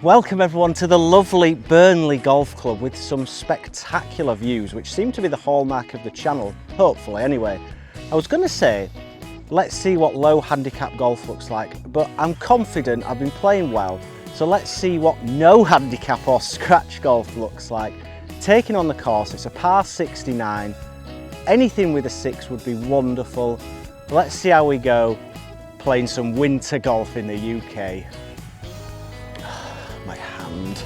Welcome everyone to the lovely Burnley Golf Club with some spectacular views which seem to be the hallmark of the channel, hopefully anyway. I was going to say, let's see what low handicap golf looks like, but I'm confident I've been playing well, so let's see what no handicap or scratch golf looks like. Taking on the course, it's a par 69, anything with a 6 would be wonderful. Let's see how we go playing some winter golf in the UK. My hand.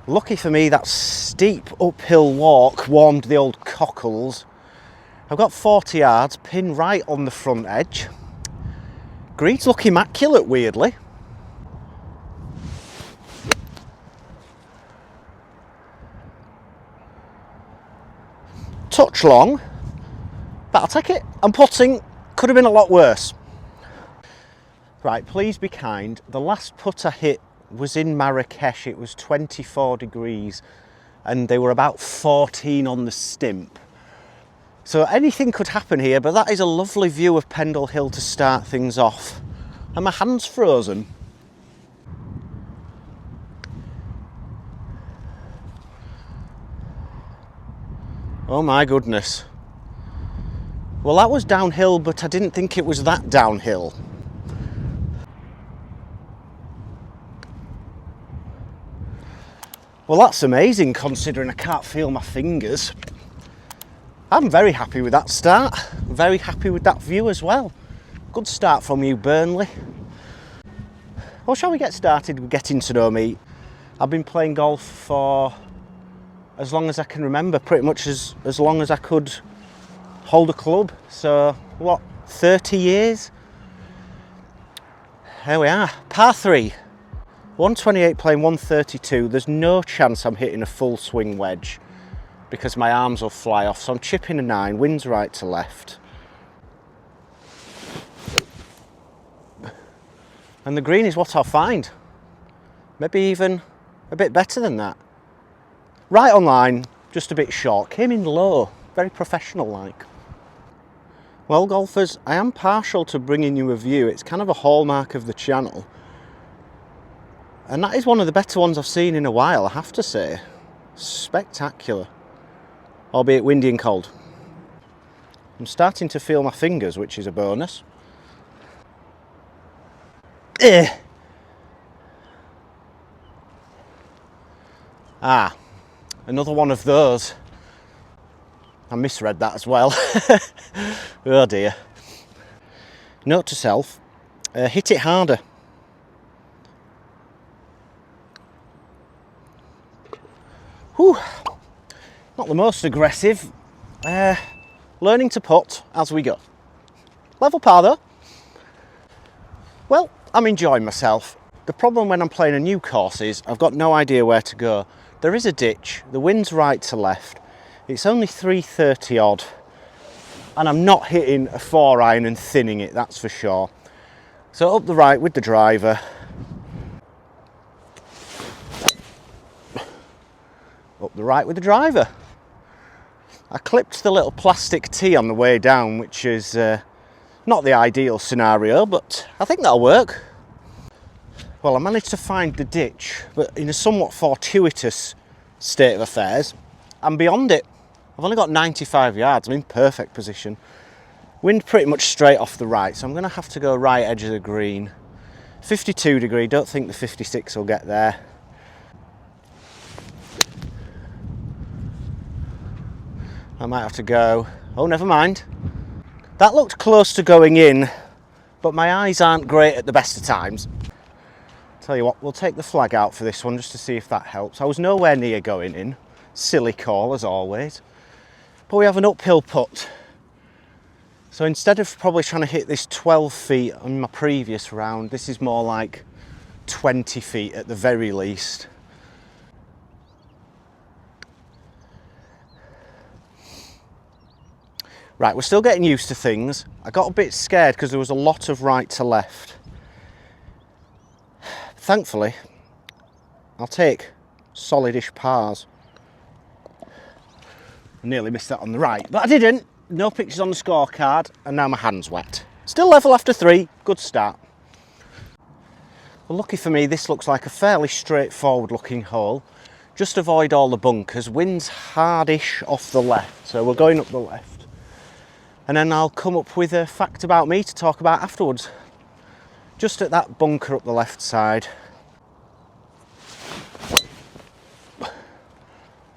Lucky for me, that steep uphill walk warmed the old cockles. I've got 40 yards, pin right on the front edge. Greens look immaculate, weirdly. Touch long, but I'll take it. And putting could have been a lot worse. Right, please be kind. The last putt I hit was in Marrakesh. It was 24 degrees and they were about 14 on the stimp. So anything could happen here, but that is a lovely view of Pendle Hill to start things off. And my hand's frozen. Oh my goodness. Well, that was downhill, but I didn't think it was that downhill. Well, that's amazing considering I can't feel my fingers. I'm very happy with that start. Very happy with that view as well. Good start from you, Burnley. Well, shall we get started with getting to know me? I've been playing golf for as long as I can remember, pretty much as long as I could hold a club. So, what, 30 years? Here we are, par 3. 128 playing 132. There's no chance I'm hitting a full swing wedge because my arms will fly off. So I'm chipping a 9, wind's right to left. And the green is what I'll find. Maybe even a bit better than that. Right on line, just a bit short. Came in low, very professional like. Well, golfers, I am partial to bringing you a view. It's kind of a hallmark of the channel. And that is one of the better ones I've seen in a while, I have to say. Spectacular. Albeit windy and cold. I'm starting to feel my fingers, which is a bonus. Ah, another one of those. I misread that as well. Oh dear. Note to self, hit it harder. Whew. Not the most aggressive. Learning to putt as we go. Level par though. Well, I'm enjoying myself. The problem when I'm playing a new course is I've got no idea where to go. There is a ditch, the wind's right to left. It's only 330 odd. And I'm not hitting a 4-iron and thinning it, that's for sure. So up the right with the driver. Up the right with the driver. I clipped the little plastic tee on the way down, which is not the ideal scenario, but I think that'll work. Well, I managed to find the ditch, but in a somewhat fortuitous state of affairs. I'm beyond it. I've only got 95 yards, I'm in perfect position. Wind pretty much straight off the right, so I'm going to have to go right edge of the green. 52 degree, don't think the 56 will get there. I might have to go, oh never mind. That looked close to going in, but my eyes aren't great at the best of times. Tell you what, we'll take the flag out for this one just to see if that helps. I was nowhere near going in. Silly call as always. But we have an uphill putt. So instead of probably trying to hit this 12 feet on my previous round, this is more like 20 feet at the very least. Right, we're still getting used to things. I got a bit scared because there was a lot of right to left. Thankfully, I'll take solidish pars. I nearly missed that on the right, but I didn't. No pictures on the scorecard, and now my hand's wet. Still level after 3, good start. Well, lucky for me, this looks like a fairly straightforward looking hole. Just avoid all the bunkers. Wind's hardish off the left, so we're going up the left. And then I'll come up with a fact about me to talk about afterwards. Just at that bunker up the left side.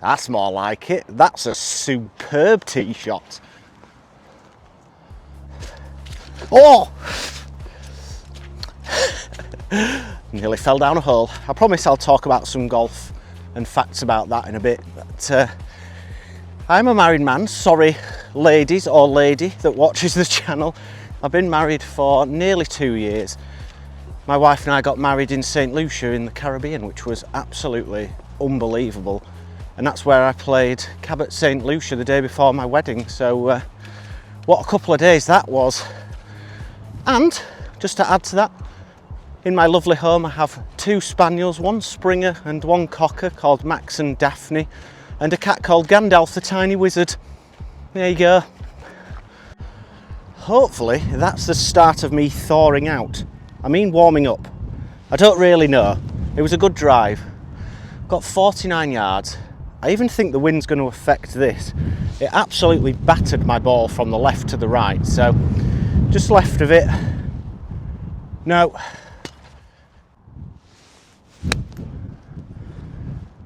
That's more like it. That's a superb tee shot. Oh! Nearly fell down a hole. I promise I'll talk about some golf and facts about that in a bit. But I'm a married man. Sorry, ladies or lady that watches the channel. I've been married for nearly 2 years. My wife and I got married in St. Lucia in the Caribbean, which was absolutely unbelievable. And that's where I played Cabot St. Lucia the day before my wedding. So what a couple of days that was. And just to add to that, in my lovely home I have 2 spaniels, 1 Springer and 1 Cocker called Max and Daphne, and a cat called Gandalf the Tiny Wizard. There you go. Hopefully that's the start of me thawing out. I mean warming up. I don't really know. It was a good drive. Got 49 yards. I even think the wind's going to affect this. It absolutely battered my ball from the left to the right, so just left of it. No.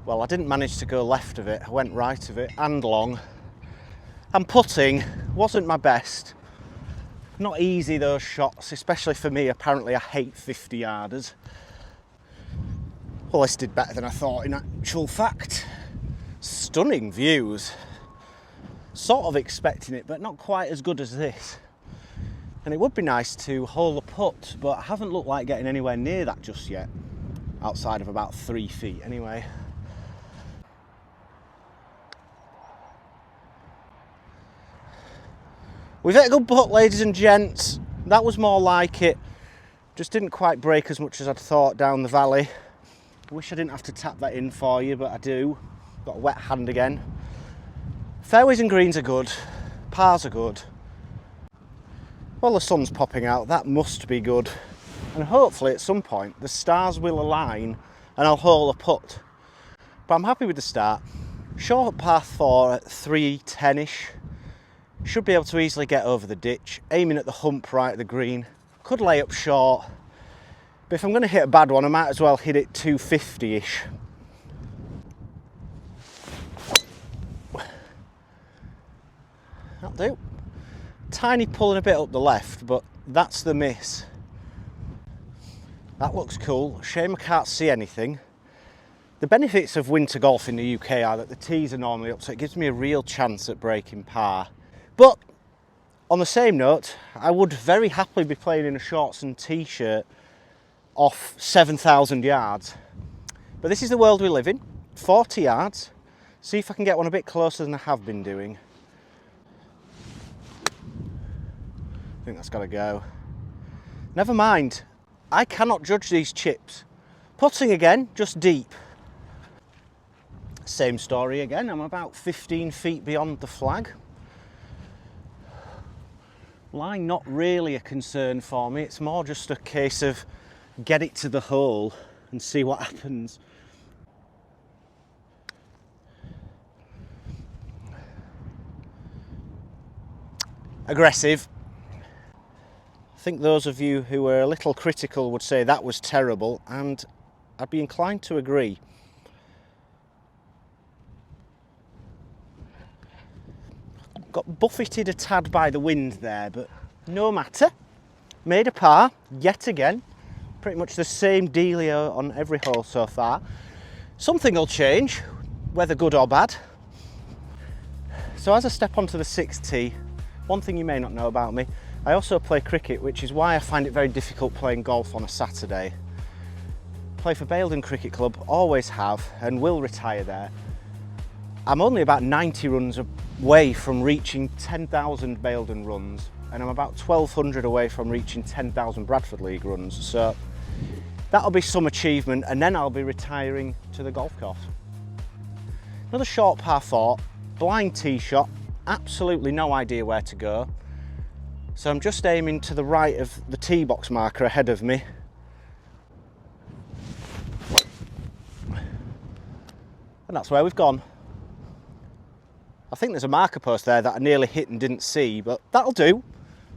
Well, I didn't manage to go left of it. I went right of it and long. And putting wasn't my best. Not easy, those shots, especially for me. Apparently I hate 50-yarders. Well, this did better than I thought in actual fact. Stunning views. Sort of expecting it, but not quite as good as this. And it would be nice to hole a putt, but I haven't looked like getting anywhere near that just yet. Outside of about 3 feet anyway. We've hit a good putt, ladies and gents. That was more like it. Just didn't quite break as much as I'd thought down the valley. I wish I didn't have to tap that in for you, but I do. Got a wet hand again. Fairways and greens are good. Pars are good. Well, the sun's popping out. That must be good. And hopefully at some point the stars will align and I'll hole a putt. But I'm happy with the start. Short par 4 at 310-ish. Should be able to easily get over the ditch. Aiming at the hump right at the green. Could lay up short. But if I'm going to hit a bad one, I might as well hit it 250-ish. That'll do. Tiny pulling a bit up the left, but that's the miss. That looks cool. Shame I can't see anything. The benefits of winter golf in the UK are that the tees are normally up, so it gives me a real chance at breaking par. But on the same note, I would very happily be playing in a shorts and t-shirt off 7,000 yards. But this is the world we live in. 40 yards. See if I can get one a bit closer than I have been doing. I think that's got to go. Never mind. I cannot judge these chips. Putting again, just deep. Same story again. I'm about 15 feet beyond the flag. Line not really a concern for me. It's more just a case of get it to the hole and see what happens. Aggressive. I think those of you who were a little critical would say that was terrible, and I'd be inclined to agree. Got buffeted a tad by the wind there, but no matter. Made a par, yet again. Pretty much the same dealio on every hole so far. Something will change, whether good or bad. So as I step onto the 6th tee, one thing you may not know about me, I also play cricket, which is why I find it very difficult playing golf on a Saturday. Play for Baildon Cricket Club, always have, and will retire there. I'm only about 90 runs away from reaching 10,000 Baildon runs, and I'm about 1,200 away from reaching 10,000 Bradford League runs, so that'll be some achievement, and then I'll be retiring to the golf course. Another short par 4, blind tee shot, absolutely no idea where to go. So I'm just aiming to the right of the tee box marker ahead of me. And that's where we've gone. I think there's a marker post there that I nearly hit and didn't see, but that'll do.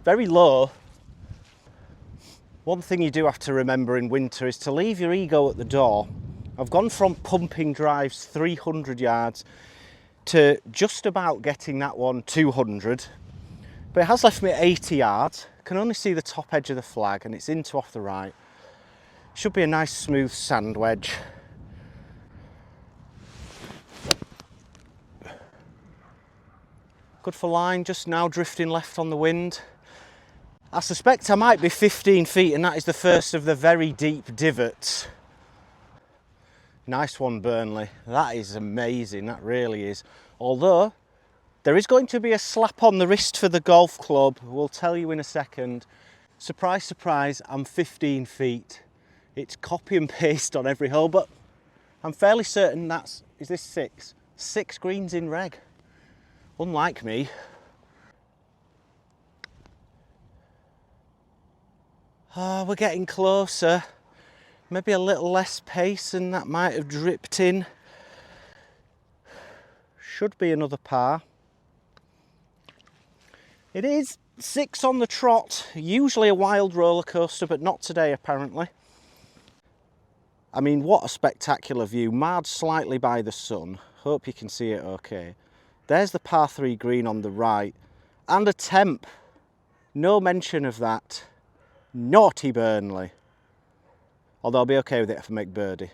Very low. One thing you do have to remember in winter is to leave your ego at the door. I've gone from pumping drives 300 yards to just about getting that one 200, but it has left me at 80 yards. I can only see the top edge of the flag and it's into off the right. Should be a nice smooth sand wedge. Good for line, just now drifting left on the wind. I suspect I might be 15 feet and that is the first of the very deep divots. Nice one, Burnley. That is amazing, that really is. Although, there is going to be a slap on the wrist for the golf club. We'll tell you in a second. Surprise, surprise, I'm 15 feet. It's copy and paste on every hole, but I'm fairly certain that's, is this 6? 6 greens in reg. Unlike me. Oh, we're getting closer. Maybe a little less pace and that might have dripped in. Should be another par. It is 6 on the trot. Usually a wild roller coaster, but not today apparently. I mean, what a spectacular view. Marred slightly by the sun. Hope you can see it okay. There's the par 3 green on the right. And a temp. No mention of that. Naughty Burnley. Although I'll be okay with it if I make birdie.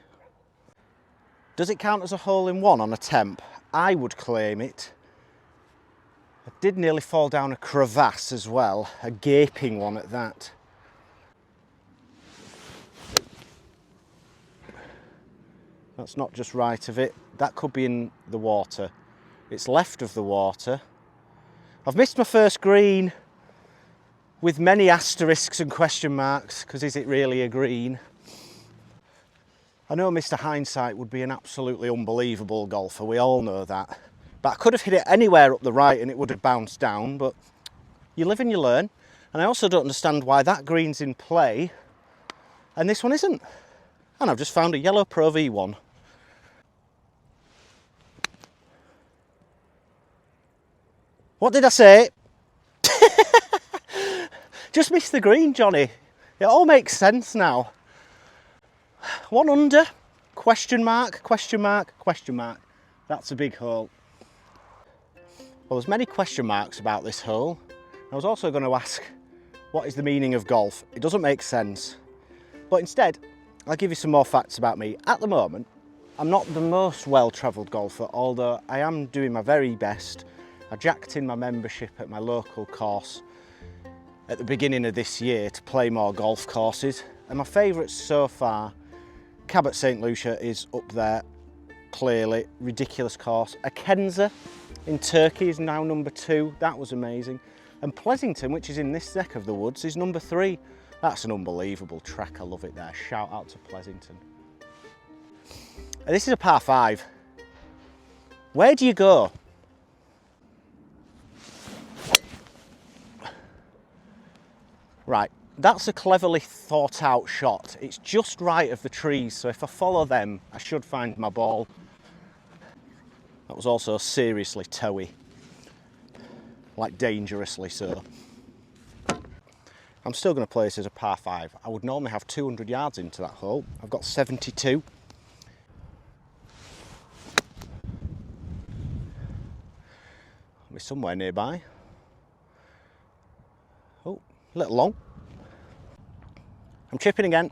Does it count as a hole-in-one on a temp? I would claim it. I did nearly fall down a crevasse as well. A gaping one at that. That's not just right of it. That could be in the water. It's left of the water. I've missed my first green with many asterisks and question marks, because is it really a green? I know Mr. Hindsight would be an absolutely unbelievable golfer, we all know that. But I could have hit it anywhere up the right and it would have bounced down, but you live and you learn. And I also don't understand why that green's in play and this one isn't. And I've just found a yellow Pro V1. What did I say? Just missed the green, Johnny. It all makes sense now. 1 under, question mark, question mark, question mark. That's a big hole. Well, there's many question marks about this hole. I was also going to ask, what is the meaning of golf? It doesn't make sense. But instead, I'll give you some more facts about me. At the moment, I'm not the most well-travelled golfer, although I am doing my very best. I jacked in my membership at my local course at the beginning of this year to play more golf courses. And my favourites so far, Cabot St Lucia is up there, clearly, ridiculous course. Akenza in Turkey is now number 2, that was amazing. And Pleasington, which is in this neck of the woods, is number 3. That's an unbelievable track, I love it there. Shout out to Pleasington. And this is a par 5. Where do you go? Right, that's a cleverly thought out shot. It's just right of the trees, so if I follow them, I should find my ball. That was also seriously toey, like dangerously so. I'm still going to play this as a par 5. I would normally have 200 yards into that hole. I've got 72. I'll be somewhere nearby. Oh, a little long. I'm chipping again.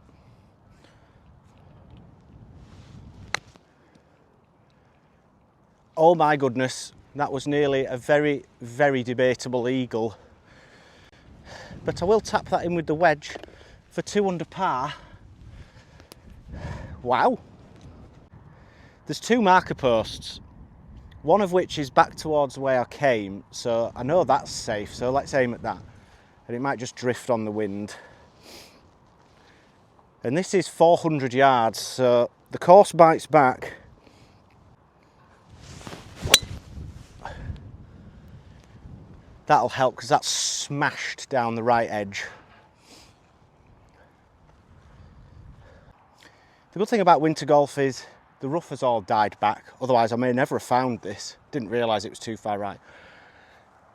Oh my goodness, that was nearly a very, very debatable eagle. But I will tap that in with the wedge for 2 under par. Wow. There's 2 marker posts, one of which is back towards the way I came, so I know that's safe, so let's aim at that. And it might just drift on the wind. And this is 400 yards, so the course bites back. That'll help because that's smashed down the right edge. The good thing about winter golf is the rough has all died back, otherwise I may never have found this. Didn't realise it was too far right.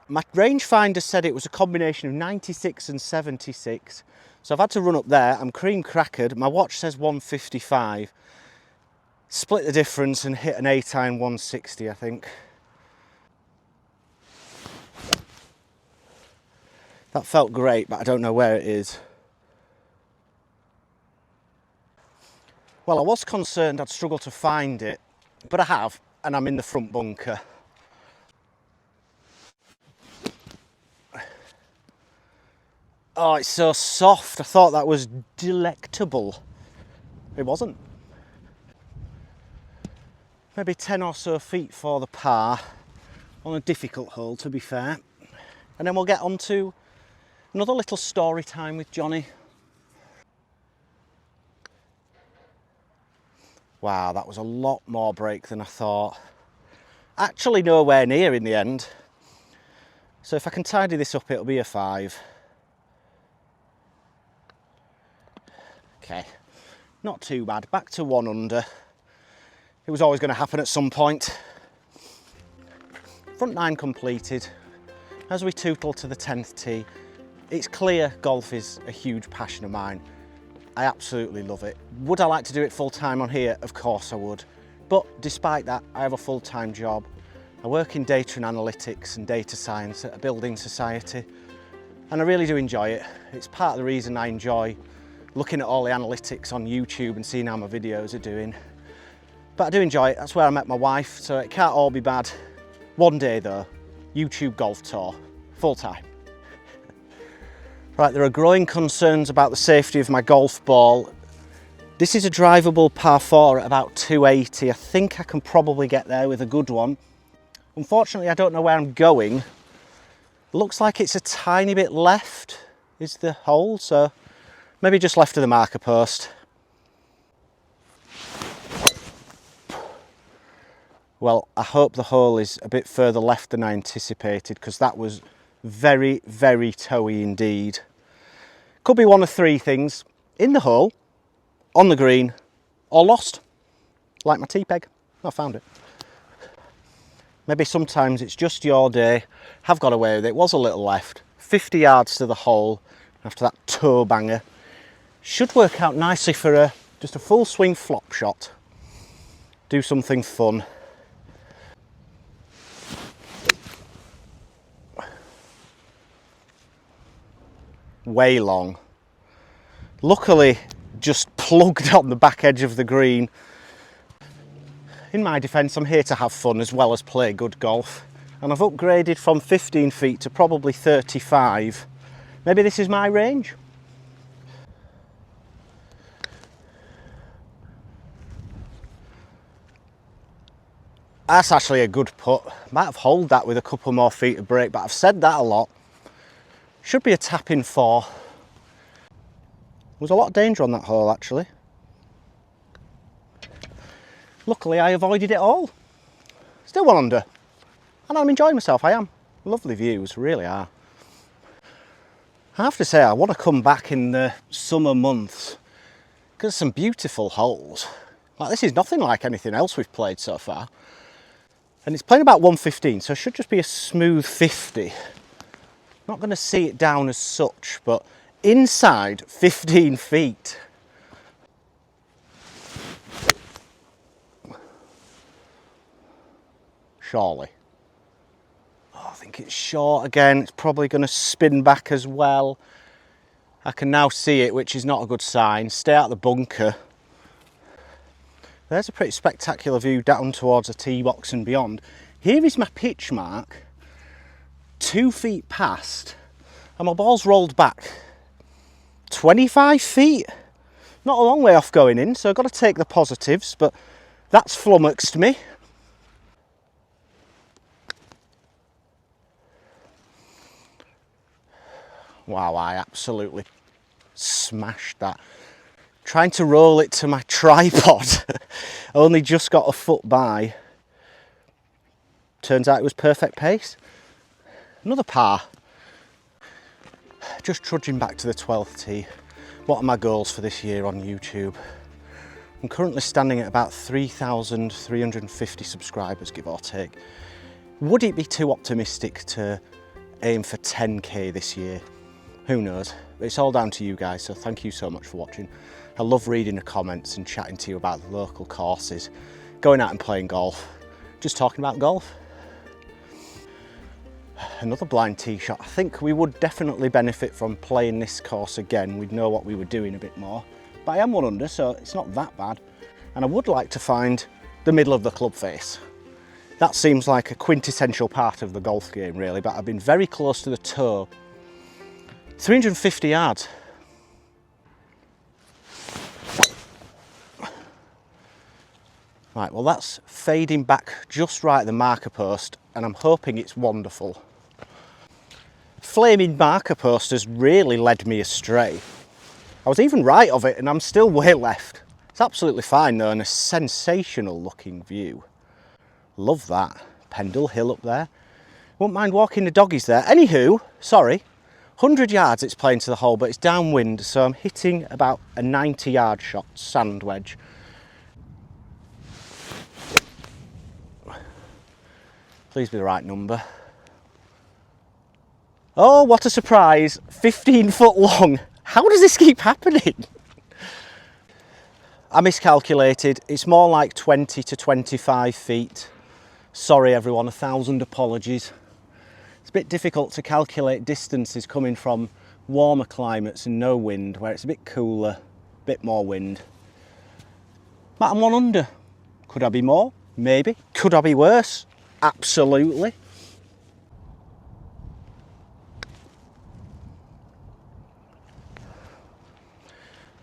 My rangefinder said it was a combination of 96 and 76, so I've had to run up there. I'm cream crackered. My watch says 155. Split the difference and hit an 8-iron 160, I think. That felt great, but I don't know where it is. Well, I was concerned I'd struggle to find it, but I have, and I'm in the front bunker. Oh, it's so soft. I thought that was delectable. It wasn't. Maybe 10 or so feet for the par on a difficult hole, to be fair. And then we'll get on to another little story time with Johnny. Wow, that was a lot more break than I thought. Actually nowhere near in the end. So if I can tidy this up, it'll be a 5. Okay, not too bad. Back to 1 under. It was always going to happen at some point. Front 9 completed. As we tootle to the 10th tee, it's clear golf is a huge passion of mine. I absolutely love it. Would I like to do it full time on here? Of course I would. But despite that, I have a full-time job. I work in data and analytics and data science at a building society, and I really do enjoy it. It's part of the reason I enjoy looking at all the analytics on YouTube and seeing how my videos are doing. But I do enjoy it. That's where I met my wife, so it can't all be bad. One day though, YouTube golf tour, full time. Right, there are growing concerns about the safety of my golf ball. This is a drivable par 4 at about 280. I think I can probably get there with a good one. Unfortunately, I don't know where I'm going. Looks like it's a tiny bit left is the hole, so maybe just left of the marker post. Well, I hope the hole is a bit further left than I anticipated, because that was very, very toey indeed. Could be one of 3 things: in the hole, on the green, or lost, like my tee peg. I found it. Maybe sometimes it's just your day. Have got away with it. Was a little left. 50 yards to the hole after that toe banger. Should work out nicely for just a full swing flop shot. Do something fun. Way long. Luckily, just plugged on the back edge of the green. In my defence, I'm here to have fun as well as play good golf, and I've upgraded from 15 feet to probably 35. Maybe this is my range. That's actually a good putt. Might have holed that with a couple more feet of break, but I've said that a lot. Should be a tap in 4. There was a lot of danger on that hole actually. Luckily I avoided it all. Still 1 under. And I'm enjoying myself, I am. Lovely views, really are. I have to say, I want to come back in the summer months, because there's some beautiful holes. Like, this is nothing like anything else we've played so far. And it's playing about 115, so it should just be a smooth 50. Not going to see it down as such, but inside 15 feet. Surely. Oh, I think it's short again. It's probably going to spin back as well. I can now see it, which is not a good sign. Stay out of the bunker. There's a pretty spectacular view down towards the tee box and beyond. Here is my pitch mark. 2 feet past, and my ball's rolled back 25 feet. Not a long way off going in, so I've got to take the positives, but that's flummoxed me. Wow, I absolutely smashed that. Trying to roll it to my tripod, only just got a foot by. Turns out it was perfect pace. Another par. Just trudging back to the 12th tee. What are my goals for this year on YouTube? I'm currently standing at about 3,350 subscribers, give or take. Would it be too optimistic to aim for 10k this year? Who knows? It's all down to you guys, so thank you so much for watching. I love reading the comments and chatting to you about the local courses, going out and playing golf, just talking about golf. Another blind tee shot. I think we would definitely benefit from playing this course again. We'd know what we were doing a bit more. But I am 1 under, so it's not that bad. And I would like to find the middle of the club face. That seems like a quintessential part of the golf game, really, but I've been very close to the toe. 350 yards. Right, well that's fading back just right at the marker post, and I'm hoping it's wonderful. Flaming marker post has really led me astray. I was even right of it and I'm still way left. It's absolutely fine though, and a sensational looking view. Love that. Pendle Hill up there. Won't mind walking the doggies there. Anywho, sorry, 100 yards it's playing to the hole, but it's downwind, so I'm hitting about a 90-yard shot, sand wedge. Please be the right number. Oh, what a surprise. 15 foot long. How does this keep happening? I miscalculated. It's more like 20 to 25 feet. Sorry everyone, 1,000 apologies. It's a bit difficult to calculate distances coming from warmer climates and no wind, where it's a bit cooler, a bit more wind. But I'm 1 under. Could I be more? Maybe. Could I be worse? Absolutely.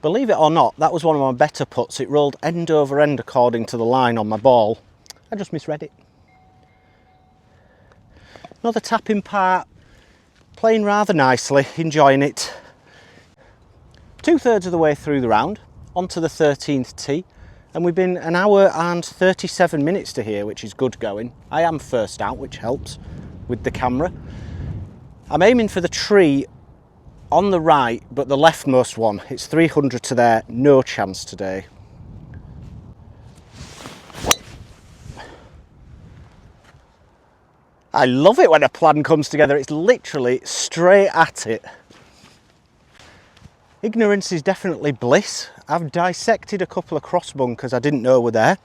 Believe it or not, that was one of my better putts. It rolled end over end according to the line on my ball. I just misread it. Another tapping part, playing rather nicely, enjoying it. 2/3 of the way through the round, onto the 13th tee, and we've been 1 hour and 37 minutes to here, which is good going. I am first out, which helps with the camera. I'm aiming for the tree on the right, but the leftmost one. It's 300 to there, no chance today. I love it when a plan comes together. It's literally straight at it. Ignorance is definitely bliss. I've dissected a couple of cross bunkers I didn't know were there,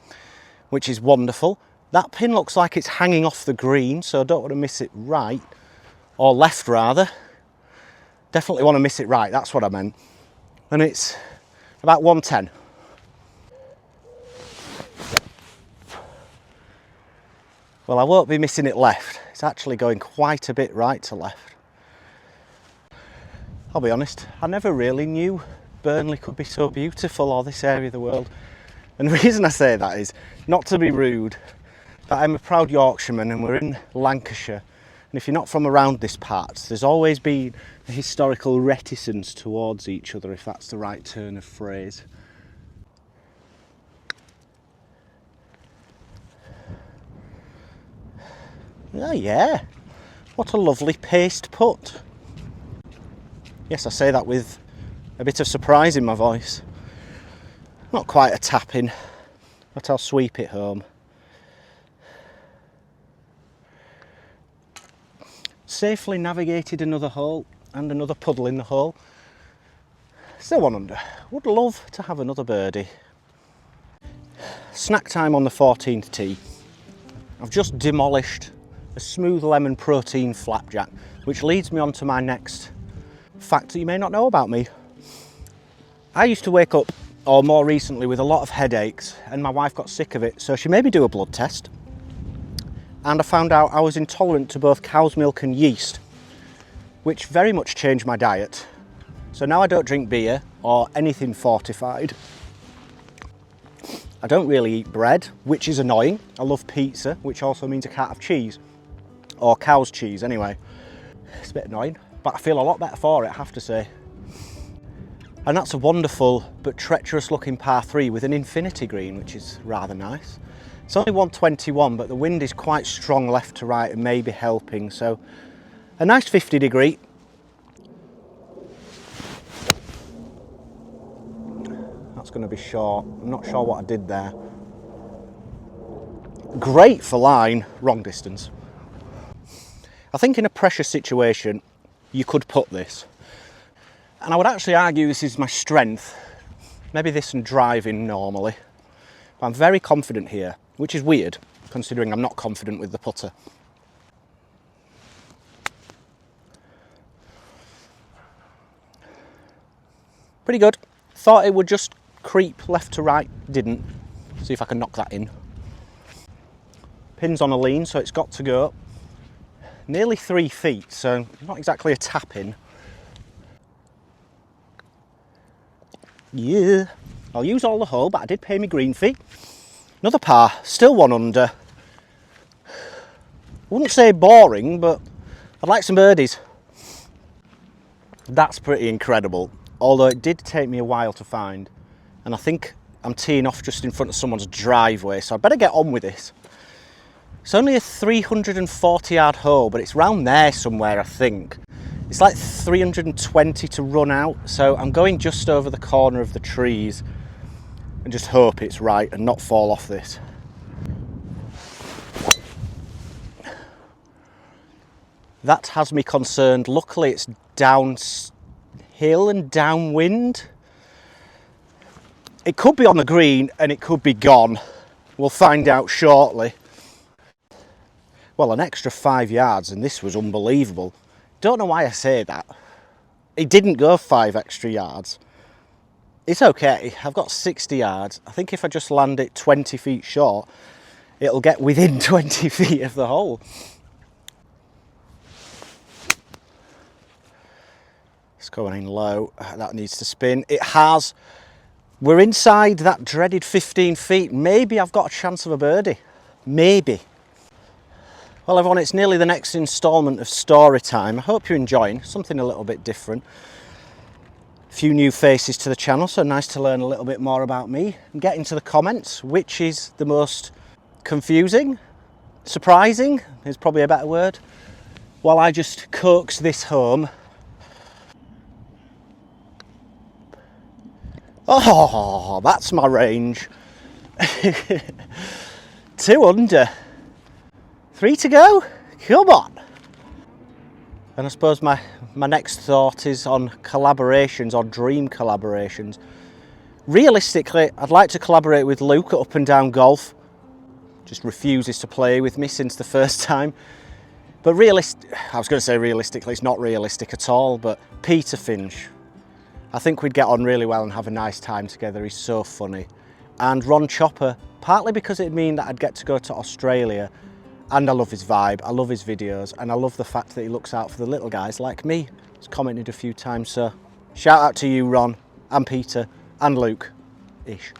which is wonderful. That pin looks like it's hanging off the green, so I don't want to miss it right, or left rather. Definitely want to miss it right, that's what I meant. And it's about 110. Well, I won't be missing it left. It's actually going quite a bit right to left. I'll be honest, I never really knew Burnley could be so beautiful, or this area of the world. And the reason I say that is, not to be rude, but I'm a proud Yorkshireman and we're in Lancashire. And if you're not from around this part, there's always been a historical reticence towards each other, if that's the right turn of phrase. Oh yeah, what a lovely paced putt. Yes, I say that with a bit of surprise in my voice. Not quite a tap-in, but I'll sweep it home. Safely navigated another hole and another puddle in the hole. Still 1 under. Would love to have another birdie. Snack time on the 14th tee. I've just demolished a smooth lemon protein flapjack, which leads me on to my next fact that you may not know about me. I used to wake up, or more recently, with a lot of headaches, and my wife got sick of it, so she made me do a blood test. And I found out I was intolerant to both cow's milk and yeast, which very much changed my diet. So now I don't drink beer or anything fortified. I don't really eat bread, which is annoying. I love pizza, which also means I can't have cheese, or cow's cheese anyway. It's a bit annoying, but I feel a lot better for it, I have to say. And that's a wonderful but treacherous looking par 3 with an infinity green, which is rather nice. It's only 121, but the wind is quite strong left to right and maybe helping, so A nice 50 degree. That's going to be short. I'm not sure what I did there. Great for line, wrong distance. I think in a pressure situation, you could put this. And I would actually argue this is my strength. Maybe this and driving normally. But I'm very confident here, which is weird, considering I'm not confident with the putter. Pretty good. Thought it would just creep left to right, didn't. See if I can knock that in. Pin's on a lean, so it's got to go. Nearly 3 feet, so not exactly a tap in. Yeah, I'll use all the hole, but I did pay me green fee. Another par, still 1 under. Wouldn't say boring, but I'd like some birdies. That's pretty incredible, although it did take me a while to find. And I think I'm teeing off just in front of someone's driveway, so I better get on with this. It's only a 340 yard hole, but it's round there somewhere, I think. It's like 320 to run out, so I'm going just over the corner of the trees and just hope it's right and not fall off this. That has me concerned. Luckily it's downhill and downwind. It could be on the green and it could be gone. We'll find out shortly. Well, an extra 5 yards and this was unbelievable. Don't know why I say that. It didn't go 5 extra yards. It's okay, I've got 60 yards. I think if I just land it 20 feet short, it'll get within 20 feet of the hole. It's going in low, that needs to spin. It has. We're inside that dreaded 15 feet. Maybe I've got a chance of a birdie. Maybe. Well everyone, it's nearly the next instalment of story time. I hope you're enjoying something a little bit different. A few new faces to the channel, so nice to learn a little bit more about me. And get into the comments, which is the most confusing, surprising is probably a better word, while I just coax this home. Oh, that's my range. 2 under. 3 to go? Come on. And I suppose my next thought is on collaborations or dream collaborations. Realistically, I'd like to collaborate with Luke at Up and Down Golf. Just refuses to play with me since the first time. But I was going to say realistically, it's not realistic at all, but Peter Finch. I think we'd get on really well and have a nice time together. He's so funny. And Ron Chopper, partly because it'd mean that I'd get to go to Australia. And I love his vibe, I love his videos, and I love the fact that he looks out for the little guys like me. He's commented a few times, so shout out to you, Ron, and Peter, and Luke-ish.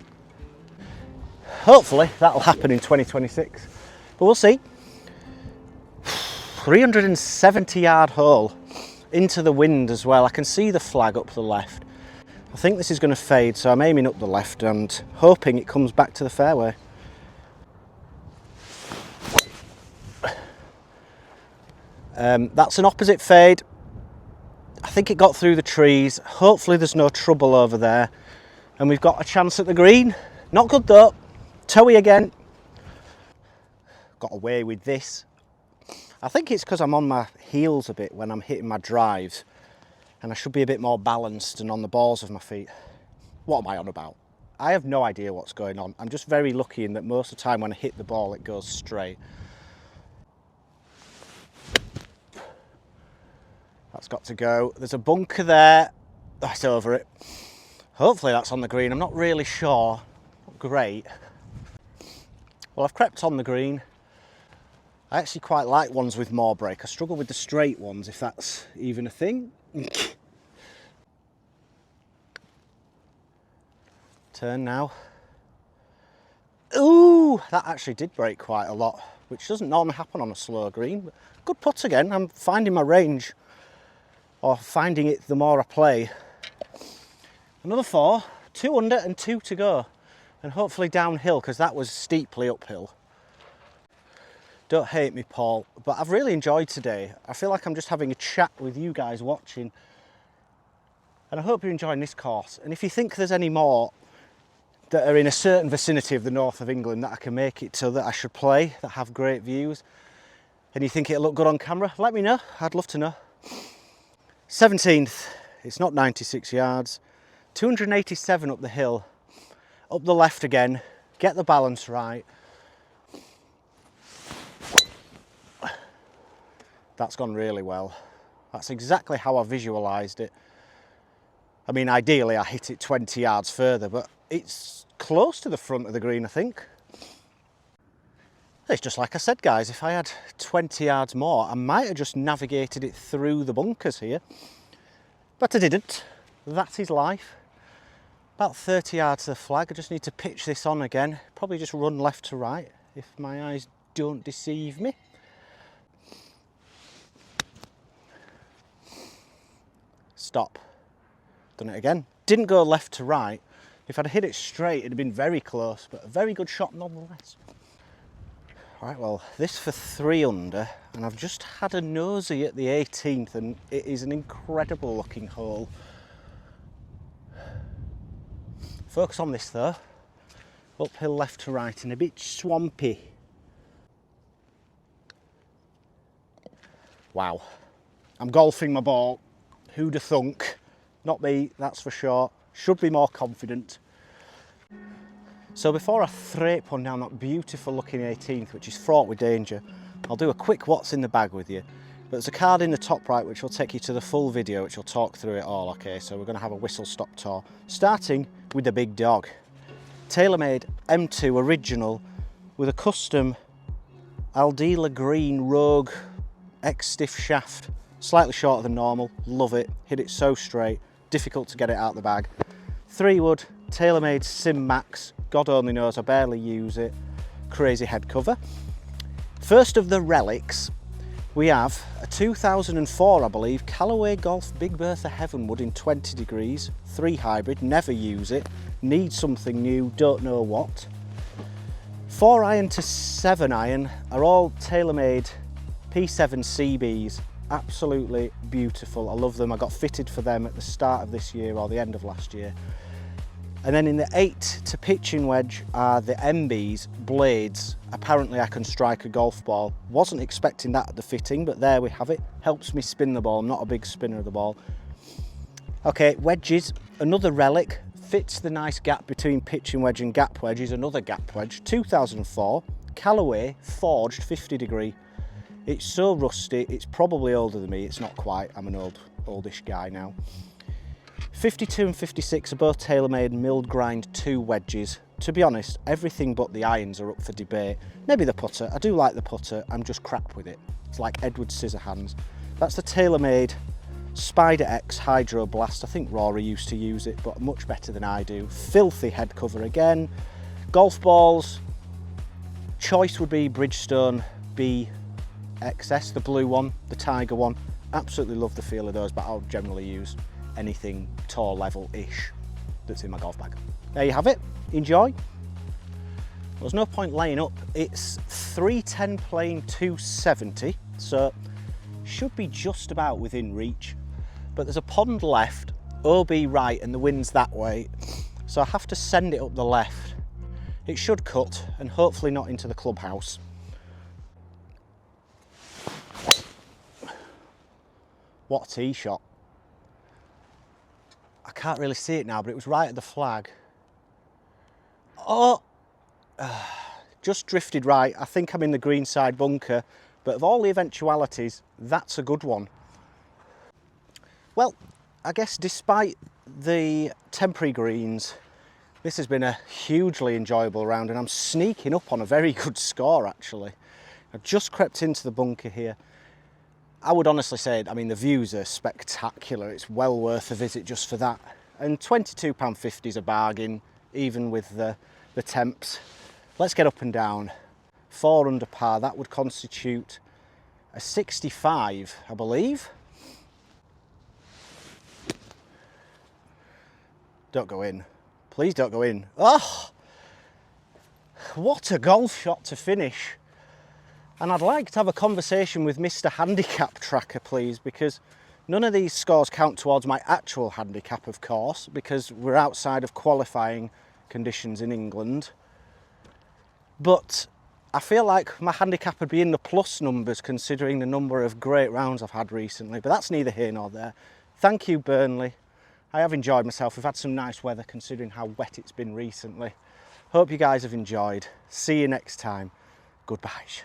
Hopefully that'll happen in 2026, but we'll see. 370 yard hole, into the wind as well. I can see the flag up the left. I think this is going to fade, so I'm aiming up the left and hoping it comes back to the fairway. That's an opposite fade. I think it got through the trees. Hopefully there's no trouble over there. And we've got a chance at the green. Not good though. Toey again. Got away with this. I think it's because I'm on my heels a bit when I'm hitting my drives. And I should be a bit more balanced and on the balls of my feet. What am I on about? I have no idea what's going on. I'm just very lucky in that most of the time when I hit the ball it goes straight. That's got to go. There's a bunker there. That's over it. Hopefully that's on the green. I'm not really sure. Not great. Well, I've crept on the green. I actually quite like ones with more break. I struggle with the straight ones, if that's even a thing. Turn now. Ooh, that actually did break quite a lot, which doesn't normally happen on a slow green. But good putt again. I'm finding my range. Or finding it the more I play. Another 4, 2 under and 2 to go. And hopefully downhill, because that was steeply uphill. Don't hate me, Paul, but I've really enjoyed today. I feel like I'm just having a chat with you guys watching. And I hope you're enjoying this course. And if you think there's any more that are in a certain vicinity of the north of England that I can make it to, that I should play, that have great views, and you think it'll look good on camera, let me know. I'd love to know. 17th, it's not 96 yards, 287 up the hill, up the left again, get the balance right. That's gone really well. That's exactly how I visualised it. I mean, ideally I hit it 20 yards further, but it's close to the front of the green, I think. It's just like I said, guys, if I had 20 yards more, I might have just navigated it through the bunkers here. But I didn't. That's his life. About 30 yards to the flag. I just need to pitch this on again. Probably just run left to right, if my eyes don't deceive me. Stop. Done it again. Didn't go left to right. If I'd hit it straight, it'd have been very close, but a very good shot nonetheless. Right, well, this for 3 under, and I've just had a nosy at the 18th, and it is an incredible looking hole. Focus on this though. Uphill left to right and a bit swampy. Wow. I'm golfing my ball. Who'd have thunk? Not me, that's for sure. Should be more confident. So before I thrape on down that beautiful looking 18th, which is fraught with danger, I'll do a quick what's in the bag with you. But there's a card in the top right which will take you to the full video, which will talk through it all, okay? So we're going to have a whistle-stop tour, starting with the big dog. TaylorMade M2 original with a custom Aldila Green Rogue X-stiff shaft. Slightly shorter than normal, love it, hit it so straight, difficult to get it out the bag. 3-wood, TaylorMade Sim Max, God only knows, I barely use it, crazy head cover. First of the relics, we have a 2004, I believe, Callaway Golf Big Bertha Heavenwood in 20 degrees, 3 hybrid, never use it, need something new, don't know what. 4 iron to 7 iron are all TaylorMade P7 CBs. Absolutely beautiful. I love them. I got fitted for them at the start of this year or the end of last year. And then in the 8 to pitching wedge are the MBs blades. Apparently I can strike a golf ball. Wasn't expecting that at the fitting, but there we have it. Helps me spin the ball. I'm not a big spinner of the ball. Okay, wedges, another relic. Fits the nice gap between pitching wedge and gap wedge is another gap wedge. 2004, Callaway forged 50 degree. It's so rusty, it's probably older than me, it's not quite, I'm an oldish guy now. 52 and 56 are both TaylorMade milled grind 2 wedges. To be honest, everything but the irons are up for debate. Maybe the putter, I do like the putter, I'm just crap with it. It's like Edward Scissorhands. That's the TaylorMade Spider X Hydro Blast. I think Rory used to use it, but much better than I do. Filthy head cover again. Golf balls, choice would be Bridgestone B XS, the blue one, the Tiger one. Absolutely love the feel of those, but I'll generally use anything tour level-ish that's in my golf bag. There you have it, enjoy. There's no point laying up. It's 310 playing 270, so should be just about within reach. But there's a pond left, OB right, and the wind's that way, so I have to send it up the left. It should cut, and hopefully not into the clubhouse. What a tee shot. I can't really see it now, but it was right at the flag. Oh, just drifted right. I think I'm in the greenside bunker, but of all the eventualities, that's a good one. Well, I guess despite the temporary greens, this has been a hugely enjoyable round, and I'm sneaking up on a very good score actually. I've just crept into the bunker here. I would honestly say, I mean, the views are spectacular. It's well worth a visit just for that. And £22.50 is a bargain, even with the temps. Let's get up and down. 4 under par, that would constitute a 65, I believe. Don't go in. Please don't go in. Oh, what a golf shot to finish. And I'd like to have a conversation with Mr. Handicap Tracker, please, because none of these scores count towards my actual handicap, of course, because we're outside of qualifying conditions in England. But I feel like my handicap would be in the plus numbers considering the number of great rounds I've had recently, but that's neither here nor there. Thank you, Burnley. I have enjoyed myself. We've had some nice weather considering how wet it's been recently. Hope you guys have enjoyed. See you next time. Goodbye.